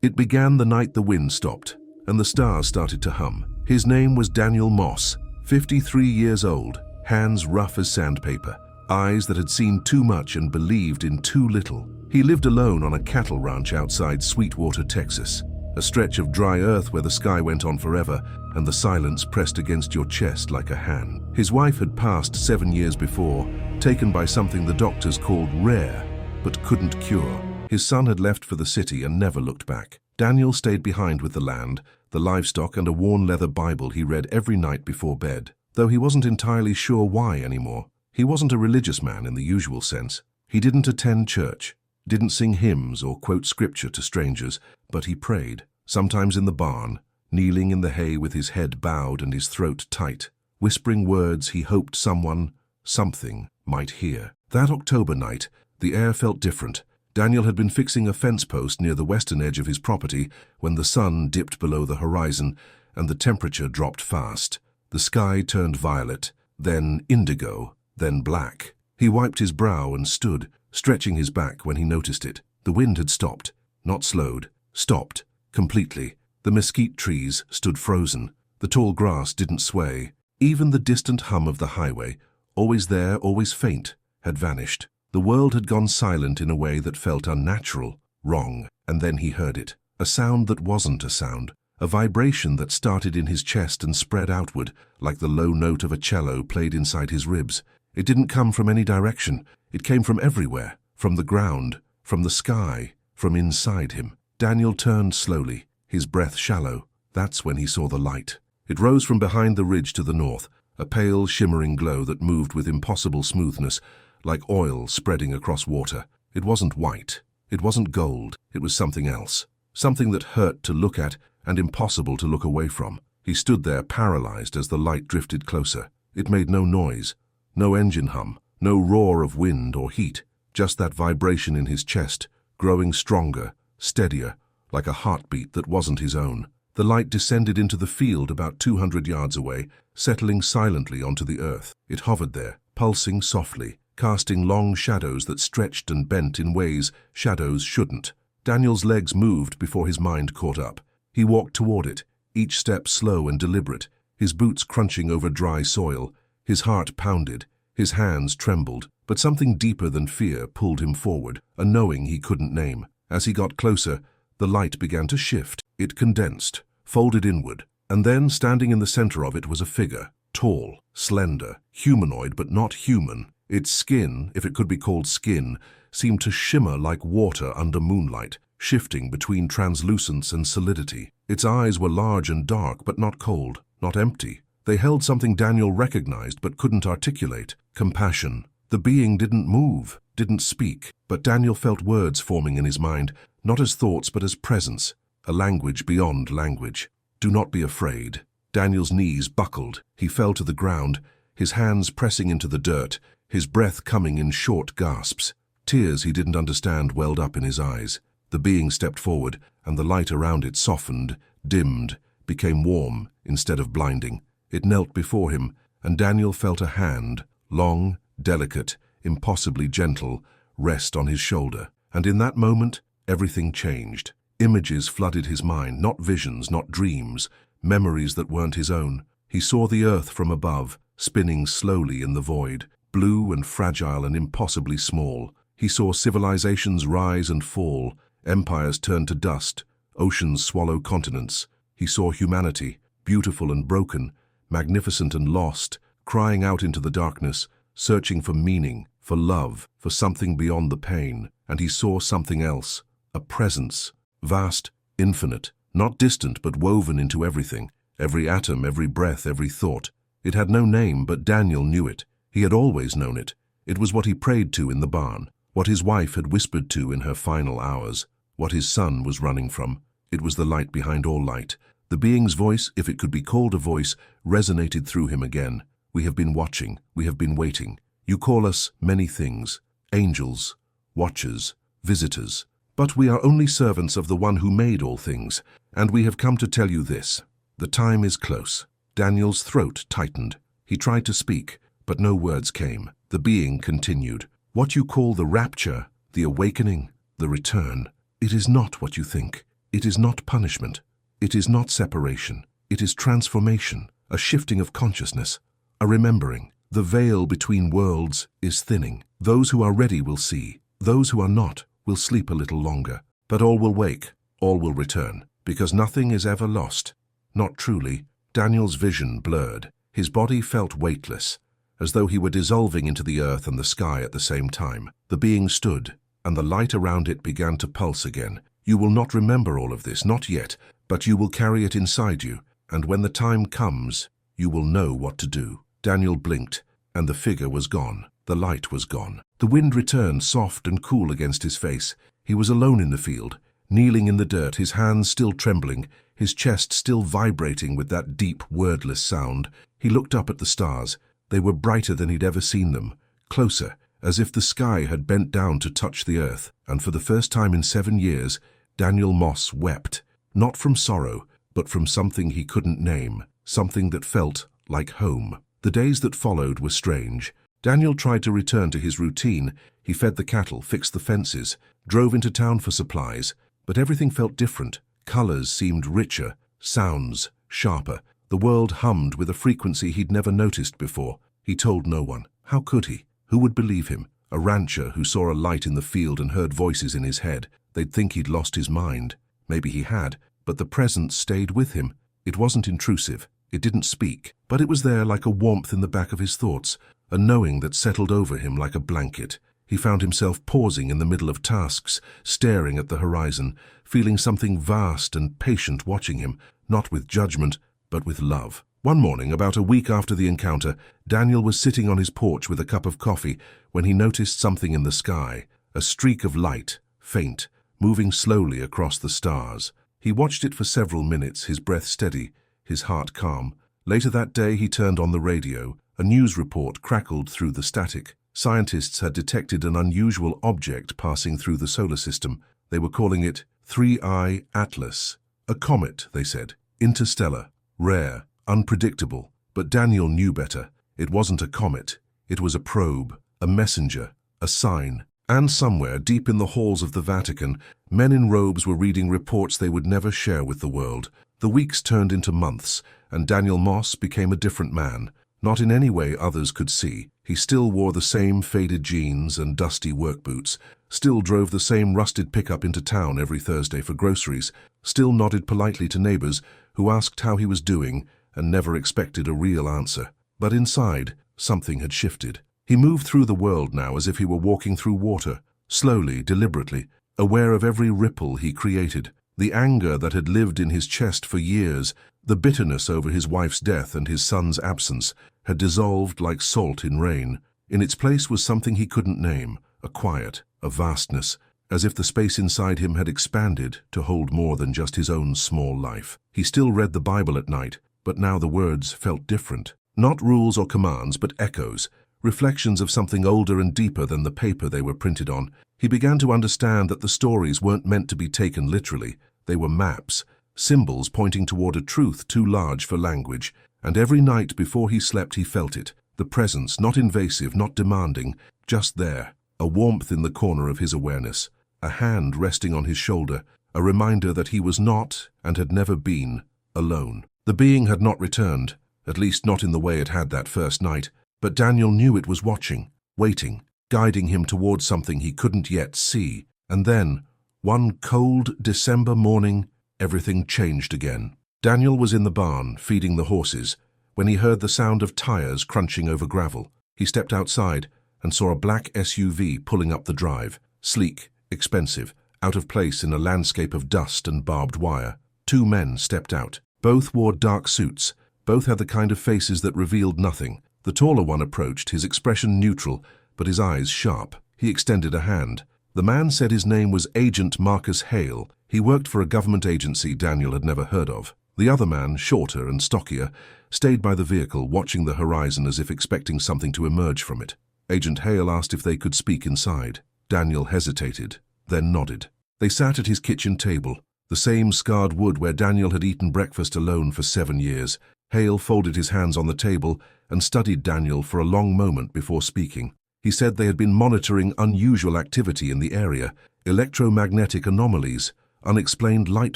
It began the night the wind stopped, and the stars started to hum. His name was Daniel Moss, 53 years old, hands rough as sandpaper, eyes that had seen too much and believed in too little. He lived alone on a cattle ranch outside Sweetwater, Texas, a stretch of dry earth where the sky went on forever and the silence pressed against your chest like a hand. His wife had passed 7 years before, taken by something the doctors called rare, but couldn't cure. His son had left for the city and never looked back. Daniel stayed behind with the land, the livestock, and a worn leather Bible he read every night before bed, though he wasn't entirely sure why anymore. He wasn't a religious man in the usual sense. He didn't attend church, didn't sing hymns or quote scripture to strangers, but he prayed, sometimes in the barn, kneeling in the hay with his head bowed and his throat tight, whispering words he hoped something might hear. That October night, the air felt different. Daniel had been fixing a fence post near the western edge of his property when the sun dipped below the horizon and the temperature dropped fast. The sky turned violet, then indigo, then black. He wiped his brow and stood, stretching his back when he noticed it. The wind had stopped, not slowed, stopped, completely. The mesquite trees stood frozen. The tall grass didn't sway. Even the distant hum of the highway, always there, always faint, had vanished. The world had gone silent in a way that felt unnatural, wrong, and then he heard it. A sound that wasn't a sound, a vibration that started in his chest and spread outward, like the low note of a cello played inside his ribs. It didn't come from any direction. It came from everywhere, from the ground, from the sky, from inside him. Daniel turned slowly, his breath shallow. That's when he saw the light. It rose from behind the ridge to the north, a pale, shimmering glow that moved with impossible smoothness, like oil spreading across water. It wasn't white. It wasn't gold. It was something else. Something that hurt to look at and impossible to look away from. He stood there paralyzed as the light drifted closer. It made no noise, no engine hum, no roar of wind or heat, just that vibration in his chest, growing stronger, steadier, like a heartbeat that wasn't his own. The light descended into the field about 200 yards away, settling silently onto the earth. It hovered there, pulsing softly, casting long shadows that stretched and bent in ways shadows shouldn't. Daniel's legs moved before his mind caught up. He walked toward it, each step slow and deliberate, his boots crunching over dry soil. His heart pounded, his hands trembled, but something deeper than fear pulled him forward, a knowing he couldn't name. As he got closer, the light began to shift. It condensed, folded inward, and then standing in the center of it was a figure, tall, slender, humanoid but not human. Its skin, if it could be called skin, seemed to shimmer like water under moonlight, shifting between translucence and solidity. Its eyes were large and dark, but not cold, not empty. They held something Daniel recognized but couldn't articulate: compassion. The being didn't move, didn't speak, but Daniel felt words forming in his mind, not as thoughts but as presence, a language beyond language. Do not be afraid. Daniel's knees buckled. He fell to the ground, his hands pressing into the dirt, his breath coming in short gasps. Tears he didn't understand welled up in his eyes. The being stepped forward, and the light around it softened, dimmed, became warm instead of blinding. It knelt before him, and Daniel felt a hand, long, delicate, impossibly gentle, rest on his shoulder. And in that moment, everything changed. Images flooded his mind, not visions, not dreams, memories that weren't his own. He saw the earth from above, spinning slowly in the void, blue and fragile and impossibly small. He saw civilizations rise and fall, empires turn to dust, oceans swallow continents. He saw humanity, beautiful and broken, magnificent and lost, crying out into the darkness, searching for meaning, for love, for something beyond the pain. And he saw something else, a presence, vast, infinite, not distant but woven into everything, every atom, every breath, every thought. It had no name, but Daniel knew it. He had always known it. It was what he prayed to in the barn, what his wife had whispered to in her final hours, what his son was running from. It was the light behind all light. The being's voice, if it could be called a voice, resonated through him again. We have been watching, we have been waiting. You call us many things, angels, watchers, visitors. But we are only servants of the one who made all things, and we have come to tell you this. The time is close. Daniel's throat tightened. He tried to speak, but no words came. The being continued. What you call the rapture, the awakening, the return, it is not what you think. It is not punishment. It is not separation. It is transformation, a shifting of consciousness, a remembering. The veil between worlds is thinning. Those who are ready will see. Those who are not will sleep a little longer. But all will wake, all will return, because nothing is ever lost. Not truly. Daniel's vision blurred. His body felt weightless, as though he were dissolving into the earth and the sky at the same time. The being stood, and the light around it began to pulse again. You will not remember all of this, not yet, but you will carry it inside you, and when the time comes, you will know what to do. Daniel blinked, and the figure was gone. The light was gone. The wind returned soft and cool against his face. He was alone in the field, kneeling in the dirt, his hands still trembling, his chest still vibrating with that deep, wordless sound. He looked up at the stars. They were brighter than he'd ever seen them, closer, as if the sky had bent down to touch the earth. And for the first time in 7 years, Daniel Moss wept, not from sorrow, but from something he couldn't name, something that felt like home. The days that followed were strange. Daniel tried to return to his routine. He fed the cattle, fixed the fences, drove into town for supplies, but everything felt different. Colors seemed richer, sounds sharper. The world hummed with a frequency he'd never noticed before. He told no one. How could he? Who would believe him? A rancher who saw a light in the field and heard voices in his head. They'd think he'd lost his mind. Maybe he had, but the presence stayed with him. It wasn't intrusive. It didn't speak, but it was there like a warmth in the back of his thoughts, a knowing that settled over him like a blanket. He found himself pausing in the middle of tasks, staring at the horizon, feeling something vast and patient watching him, not with judgment, but with love. One morning, about a week after the encounter, Daniel was sitting on his porch with a cup of coffee when he noticed something in the sky, a streak of light, faint, moving slowly across the stars. He watched it for several minutes, his breath steady, his heart calm. Later that day, he turned on the radio. A news report crackled through the static. Scientists had detected an unusual object passing through the solar system. They were calling it 3I Atlas. A comet, they said. Interstellar. Rare. Unpredictable. But Daniel knew better. It wasn't a comet. It was a probe, a messenger, a sign. And somewhere, deep in the halls of the Vatican, men in robes were reading reports they would never share with the world. The weeks turned into months, and Daniel Moss became a different man. Not in any way others could see. He still wore the same faded jeans and dusty work boots, still drove the same rusted pickup into town every Thursday for groceries, still nodded politely to neighbors who asked how he was doing and never expected a real answer. But inside, something had shifted. He moved through the world now as if he were walking through water, slowly, deliberately, aware of every ripple he created. The anger that had lived in his chest for years, the bitterness over his wife's death and his son's absence, had dissolved like salt in rain. In its place was something he couldn't name, a quiet, a vastness, as if the space inside him had expanded to hold more than just his own small life. He still read the Bible at night, but now the words felt different. Not rules or commands, but echoes, reflections of something older and deeper than the paper they were printed on. He began to understand that the stories weren't meant to be taken literally. They were maps, symbols pointing toward a truth too large for language. And every night before he slept he felt it, the presence, not invasive, not demanding, just there, a warmth in the corner of his awareness, a hand resting on his shoulder, a reminder that he was not, and had never been, alone. The being had not returned, at least not in the way it had that first night, but Daniel knew it was watching, waiting, guiding him towards something he couldn't yet see. And then, one cold December morning, everything changed again. Daniel was in the barn, feeding the horses, when he heard the sound of tires crunching over gravel. He stepped outside and saw a black SUV pulling up the drive, sleek, expensive, out of place in a landscape of dust and barbed wire. 2 men stepped out. Both wore dark suits. Both had the kind of faces that revealed nothing. The taller one approached, his expression neutral, but his eyes sharp. He extended a hand. The man said his name was Agent Marcus Hale. He worked for a government agency Daniel had never heard of. The other man, shorter and stockier, stayed by the vehicle, watching the horizon as if expecting something to emerge from it. Agent Hale asked if they could speak inside. Daniel hesitated, then nodded. They sat at his kitchen table, the same scarred wood where Daniel had eaten breakfast alone for 7 years. Hale folded his hands on the table and studied Daniel for a long moment before speaking. He said they had been monitoring unusual activity in the area, electromagnetic anomalies, unexplained light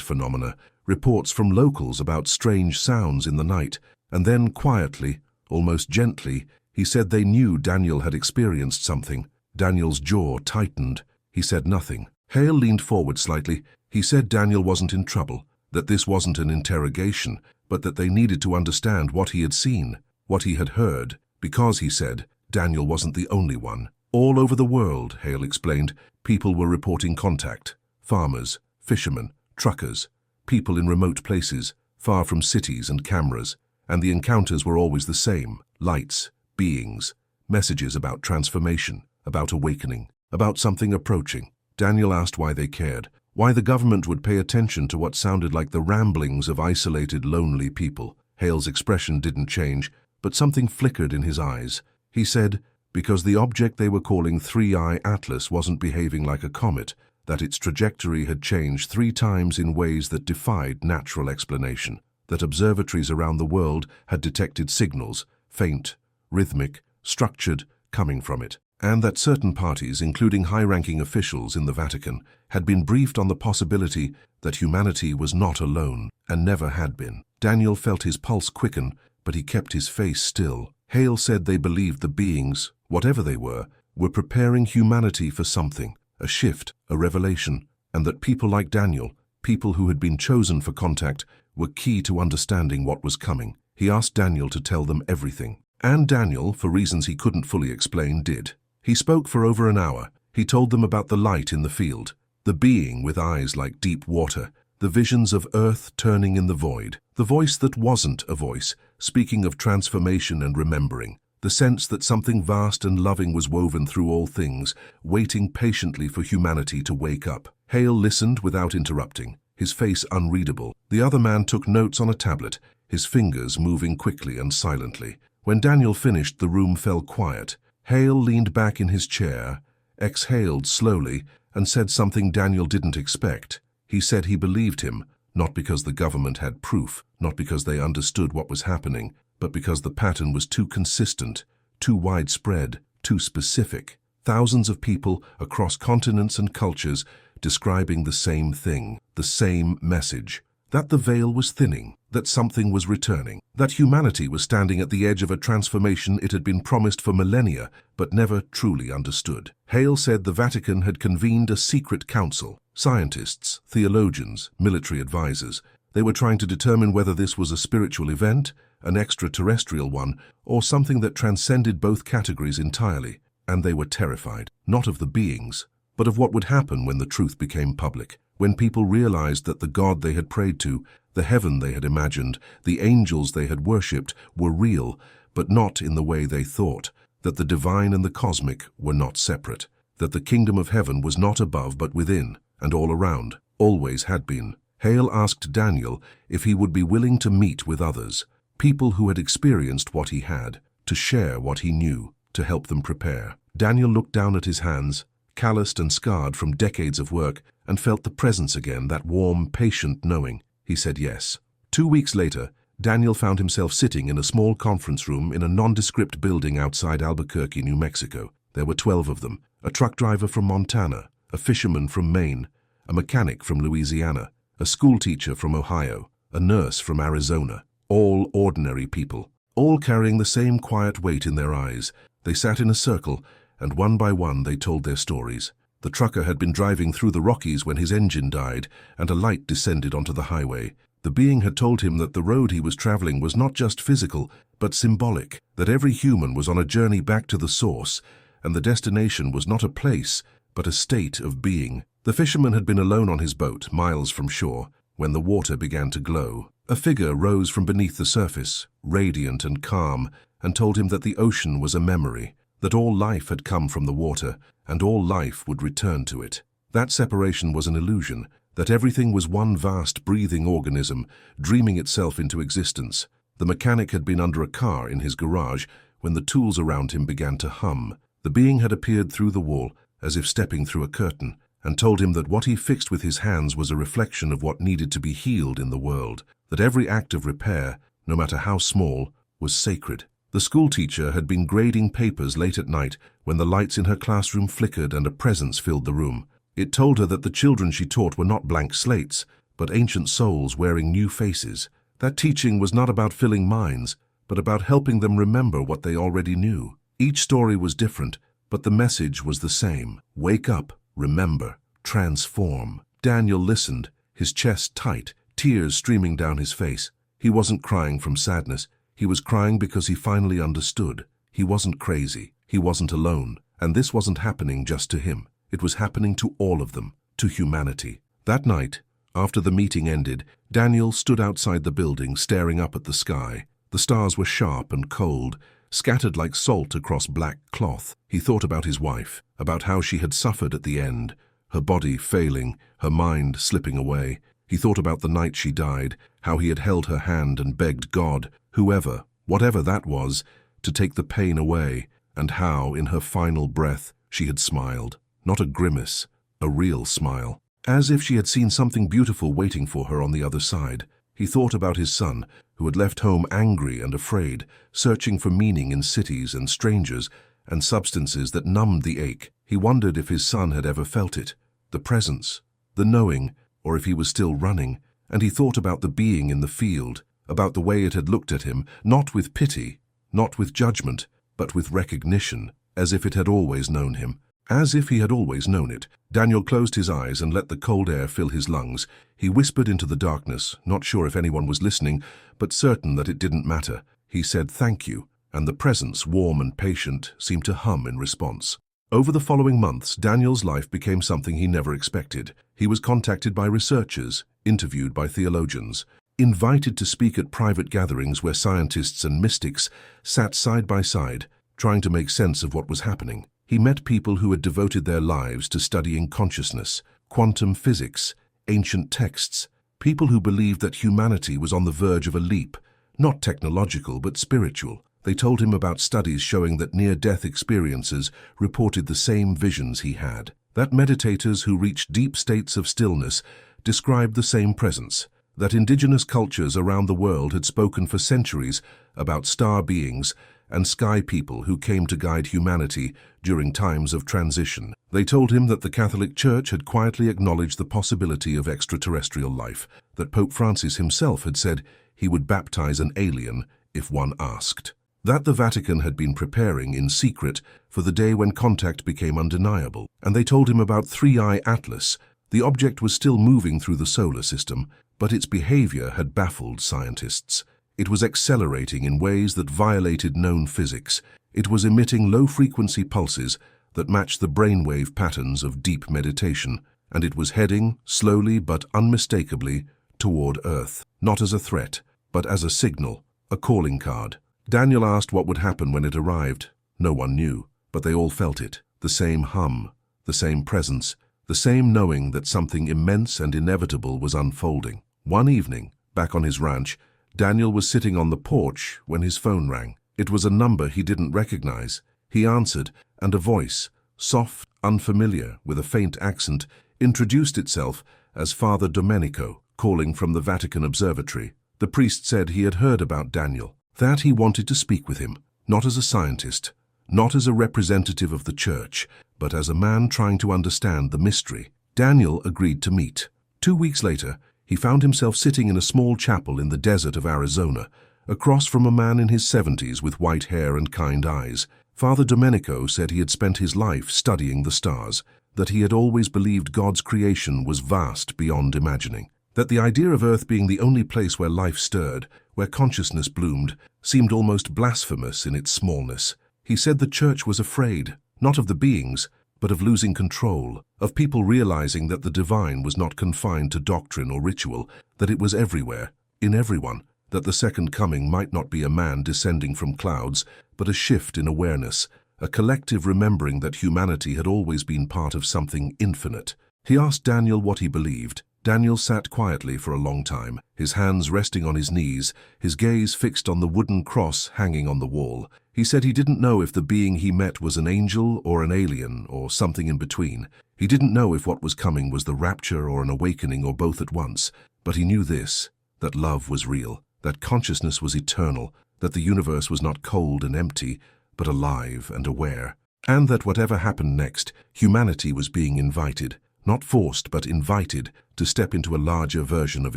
phenomena, reports from locals about strange sounds in the night, and then quietly, almost gently, he said they knew Daniel had experienced something. Daniel's jaw tightened. He said nothing. Hale leaned forward slightly. He said Daniel wasn't in trouble, that this wasn't an interrogation, but that they needed to understand what he had seen, what he had heard, because, he said, Daniel wasn't the only one. All over the world, Hale explained, people were reporting contact. Farmers, fishermen, truckers, people in remote places, far from cities and cameras, and the encounters were always the same: lights, beings, messages about transformation, about awakening, about something approaching. Daniel asked why they cared, why the government would pay attention to what sounded like the ramblings of isolated, lonely people. Hale's expression didn't change, but something flickered in his eyes. He said, because the object they were calling 3I Atlas wasn't behaving like a comet, that its trajectory had changed 3 times in ways that defied natural explanation, that observatories around the world had detected signals, faint, rhythmic, structured, coming from it, and that certain parties, including high-ranking officials in the Vatican, had been briefed on the possibility that humanity was not alone and never had been. Daniel felt his pulse quicken, but he kept his face still. Hale said they believed the beings, whatever they were preparing humanity for something, a shift, a revelation, and that people like Daniel, people who had been chosen for contact, were key to understanding what was coming. He asked Daniel to tell them everything. And Daniel, for reasons he couldn't fully explain, did. He spoke for over an hour. He told them about the light in the field, the being with eyes like deep water, the visions of earth turning in the void, the voice that wasn't a voice, speaking of transformation and remembering, the sense that something vast and loving was woven through all things, waiting patiently for humanity to wake up. Hale listened without interrupting, his face unreadable. The other man took notes on a tablet, his fingers moving quickly and silently. When Daniel finished, the room fell quiet. Hale leaned back in his chair, exhaled slowly, and said something Daniel didn't expect. He said he believed him, not because the government had proof, not because they understood what was happening, but because the pattern was too consistent, too widespread, too specific. Thousands of people across continents and cultures describing the same thing, the same message. That the veil was thinning, that something was returning, that humanity was standing at the edge of a transformation it had been promised for millennia, but never truly understood. Hale said the Vatican had convened a secret council, scientists, theologians, military advisors. They were trying to determine whether this was a spiritual event, an extraterrestrial one, or something that transcended both categories entirely. And they were terrified, not of the beings, but of what would happen when the truth became public, when people realized that the God they had prayed to, the heaven they had imagined, the angels they had worshipped were real, but not in the way they thought, that the divine and the cosmic were not separate, that the kingdom of heaven was not above but within, and all around, always had been. Hale asked Daniel if he would be willing to meet with others, people who had experienced what he had, to share what he knew, to help them prepare. Daniel looked down at his hands, calloused and scarred from decades of work, and felt the presence again, that warm, patient knowing. He said yes. 2 weeks later, Daniel found himself sitting in a small conference room in a nondescript building outside Albuquerque, New Mexico. There were 12 of them, a truck driver from Montana, a fisherman from Maine, a mechanic from Louisiana, a school teacher from Ohio, a nurse from Arizona, all ordinary people, all carrying the same quiet weight in their eyes. They sat in a circle, and one by one they told their stories. The trucker had been driving through the Rockies when his engine died, and a light descended onto the highway. The being had told him that the road he was traveling was not just physical, but symbolic, that every human was on a journey back to the source, and the destination was not a place, but a state of being. The fisherman had been alone on his boat, miles from shore, when the water began to glow. A figure rose from beneath the surface, radiant and calm, and told him that the ocean was a memory, that all life had come from the water, and all life would return to it. That separation was an illusion, that everything was one vast breathing organism, dreaming itself into existence. The mechanic had been under a car in his garage when the tools around him began to hum. The being had appeared through the wall, as if stepping through a curtain, and told him that what he fixed with his hands was a reflection of what needed to be healed in the world, that every act of repair, no matter how small, was sacred. The schoolteacher had been grading papers late at night when the lights in her classroom flickered and a presence filled the room. It told her that the children she taught were not blank slates, but ancient souls wearing new faces. That teaching was not about filling minds, but about helping them remember what they already knew. Each story was different, but the message was the same. Wake up, remember, transform. Daniel listened, his chest tight, tears streaming down his face. He wasn't crying from sadness. He was crying because he finally understood. He wasn't crazy. He wasn't alone. And this wasn't happening just to him. It was happening to all of them, to humanity. That night, after the meeting ended, Daniel stood outside the building staring up at the sky. The stars were sharp and cold, scattered like salt across black cloth. He thought about his wife, about how she had suffered at the end, her body failing, her mind slipping away. He thought about the night she died, how he had held her hand and begged God, whoever, whatever that was, to take the pain away, and how, in her final breath, she had smiled. Not a grimace, a real smile. As if she had seen something beautiful waiting for her on the other side. He thought about his son, who had left home angry and afraid, searching for meaning in cities and strangers and substances that numbed the ache. He wondered if his son had ever felt it, the presence, the knowing, or if he was still running. And he thought about the being in the field, about the way it had looked at him, not with pity, not with judgment, but with recognition, as if it had always known him. As if he had always known it. Daniel closed his eyes and let the cold air fill his lungs. He whispered into the darkness, not sure if anyone was listening, but certain that it didn't matter. He said, "Thank you," and the presence, warm and patient, seemed to hum in response. Over the following months, Daniel's life became something he never expected. He was contacted by researchers, interviewed by theologians, invited to speak at private gatherings where scientists and mystics sat side by side, trying to make sense of what was happening. He met people who had devoted their lives to studying consciousness, quantum physics, ancient texts, people who believed that humanity was on the verge of a leap, not technological but spiritual. They told him about studies showing that near-death experiences reported the same visions he had, that meditators who reached deep states of stillness described the same presence, that indigenous cultures around the world had spoken for centuries about star beings and sky people who came to guide humanity during times of transition. They told him that the Catholic Church had quietly acknowledged the possibility of extraterrestrial life, that Pope Francis himself had said he would baptize an alien if one asked, that the Vatican had been preparing in secret for the day when contact became undeniable. And they told him about 3i Atlas. The object was still moving through the solar system, but its behavior had baffled scientists. It was accelerating in ways that violated known physics. It was emitting low-frequency pulses that matched the brainwave patterns of deep meditation, and it was heading, slowly but unmistakably, toward Earth, not as a threat, but as a signal, a calling card. Daniel asked what would happen when it arrived. No one knew, but they all felt it, the same hum, the same presence, the same knowing that something immense and inevitable was unfolding. One evening, back on his ranch, Daniel was sitting on the porch when his phone rang. It was a number he didn't recognize. He answered, and a voice, soft, unfamiliar, with a faint accent, introduced itself as Father Domenico, calling from the Vatican Observatory. The priest said he had heard about Daniel, that he wanted to speak with him, not as a scientist, not as a representative of the church, but as a man trying to understand the mystery. Daniel agreed to meet. 2 weeks later, he found himself sitting in a small chapel in the desert of Arizona, across from a man in his 70s with white hair and kind eyes. Father Domenico said he had spent his life studying the stars, that he had always believed God's creation was vast beyond imagining, that the idea of Earth being the only place where life stirred, where consciousness bloomed, seemed almost blasphemous in its smallness. He said the church was afraid, not of the beings, but of losing control, of people realizing that the divine was not confined to doctrine or ritual, that it was everywhere, in everyone, that the second coming might not be a man descending from clouds, but a shift in awareness, a collective remembering that humanity had always been part of something infinite. He asked Daniel what he believed. Daniel sat quietly for a long time, his hands resting on his knees, his gaze fixed on the wooden cross hanging on the wall. He said he didn't know if the being he met was an angel or an alien or something in between. He didn't know if what was coming was the rapture or an awakening or both at once, but he knew this, that love was real, that consciousness was eternal, that the universe was not cold and empty, but alive and aware, and that whatever happened next, humanity was being invited, not forced but invited to step into a larger version of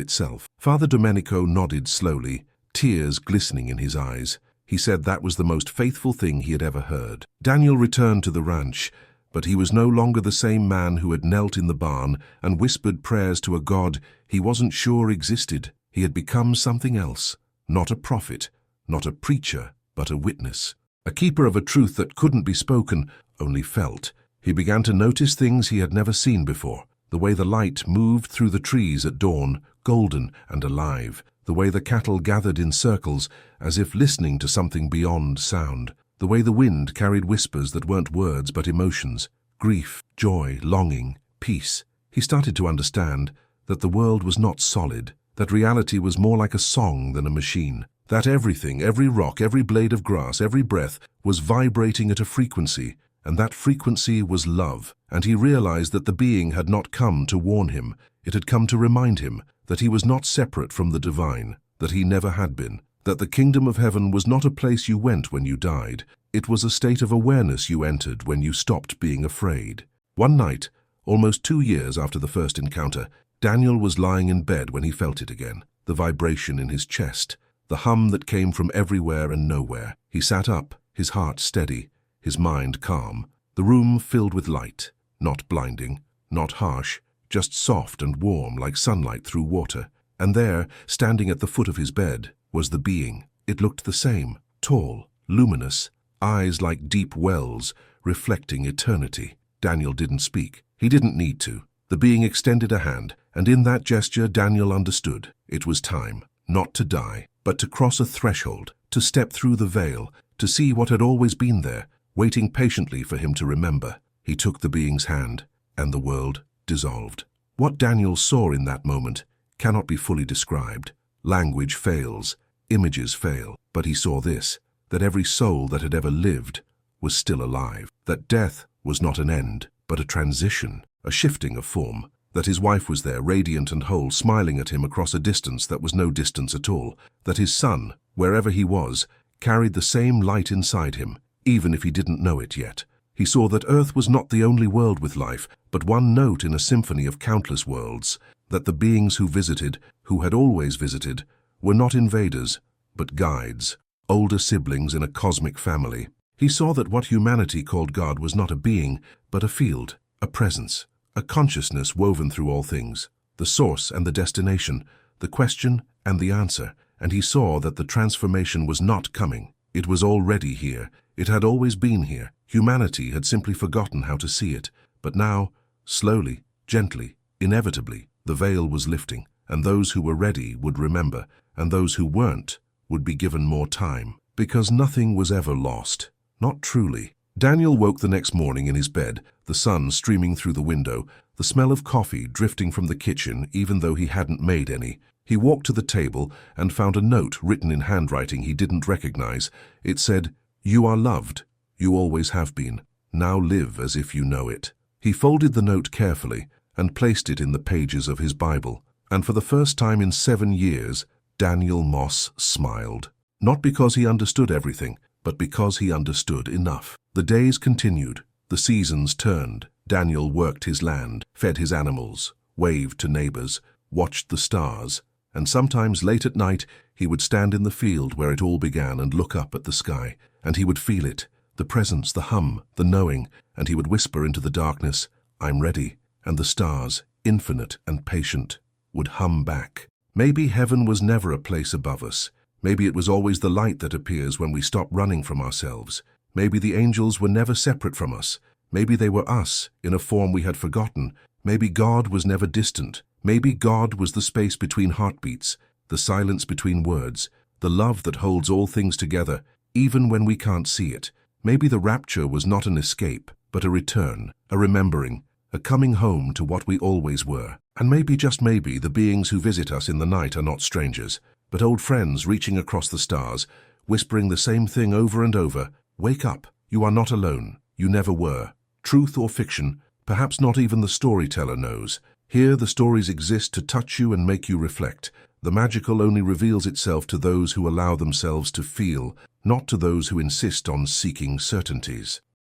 itself. Father Domenico nodded slowly, tears glistening in his eyes. He said that was the most faithful thing he had ever heard. Daniel returned to the ranch, but he was no longer the same man who had knelt in the barn and whispered prayers to a God he wasn't sure existed. He had become something else, not a prophet, not a preacher, but a witness. A keeper of a truth that couldn't be spoken, only felt. He began to notice things he had never seen before. The way the light moved through the trees at dawn, golden and alive. The way the cattle gathered in circles, as if listening to something beyond sound. The way the wind carried whispers that weren't words but emotions. Grief, joy, longing, peace. He started to understand that the world was not solid, that reality was more like a song than a machine. That everything, every rock, every blade of grass, every breath was vibrating at a frequency, and that frequency was love. And he realized that the being had not come to warn him. It had come to remind him that he was not separate from the divine, that he never had been, that the kingdom of heaven was not a place you went when you died. It was a state of awareness you entered when you stopped being afraid. One night, almost 2 years after the first encounter, Daniel was lying in bed when he felt it again, the vibration in his chest, the hum that came from everywhere and nowhere. He sat up, his heart steady, his mind calm, the room filled with light, not blinding, not harsh, just soft and warm like sunlight through water. And there, standing at the foot of his bed, was the being. It looked the same, tall, luminous, eyes like deep wells, reflecting eternity. Daniel didn't speak. He didn't need to. The being extended a hand, and in that gesture Daniel understood. It was time, not to die, but to cross a threshold, to step through the veil, to see what had always been there, waiting patiently for him to remember. He took the being's hand, and the world dissolved. What Daniel saw in that moment cannot be fully described. Language fails, images fail, but he saw this, that every soul that had ever lived was still alive, that death was not an end, but a transition, a shifting of form, that his wife was there, radiant and whole, smiling at him across a distance that was no distance at all, that his son, wherever he was, carried the same light inside him, even if he didn't know it yet. He saw that Earth was not the only world with life, but one note in a symphony of countless worlds, that the beings who visited, who had always visited, were not invaders, but guides, older siblings in a cosmic family. He saw that what humanity called God was not a being, but a field, a presence, a consciousness woven through all things, the source and the destination, the question and the answer, and he saw that the transformation was not coming. It was already here. It had always been here. Humanity had simply forgotten how to see it. But now, slowly, gently, inevitably, the veil was lifting, and those who were ready would remember, and those who weren't would be given more time. Because nothing was ever lost. Not truly. Daniel woke the next morning in his bed, the sun streaming through the window, the smell of coffee drifting from the kitchen even though he hadn't made any. He walked to the table and found a note written in handwriting he didn't recognize. It said, "You are loved. You always have been. Now live as if you know it." He folded the note carefully and placed it in the pages of his Bible. And for the first time in 7 years, Daniel Moss smiled. Not because he understood everything, but because he understood enough. The days continued. The seasons turned. Daniel worked his land, fed his animals, waved to neighbors, watched the stars, and sometimes late at night he would stand in the field where it all began and look up at the sky, and he would feel it, the presence, the hum, the knowing, and he would whisper into the darkness, "I'm ready," and the stars, infinite and patient, would hum back. Maybe heaven was never a place above us. Maybe it was always the light that appears when we stop running from ourselves. Maybe the angels were never separate from us. Maybe they were us, in a form we had forgotten. Maybe God was never distant. Maybe God was the space between heartbeats, the silence between words, the love that holds all things together, even when we can't see it. Maybe the rapture was not an escape, but a return, a remembering, a coming home to what we always were. And maybe, just maybe, the beings who visit us in the night are not strangers, but old friends reaching across the stars, whispering the same thing over and over. Wake up. You are not alone. You never were. Truth or fiction, perhaps not even the storyteller knows. Here the stories exist to touch you and make you reflect. The magical only reveals itself to those who allow themselves to feel, not to those who insist on seeking certainties.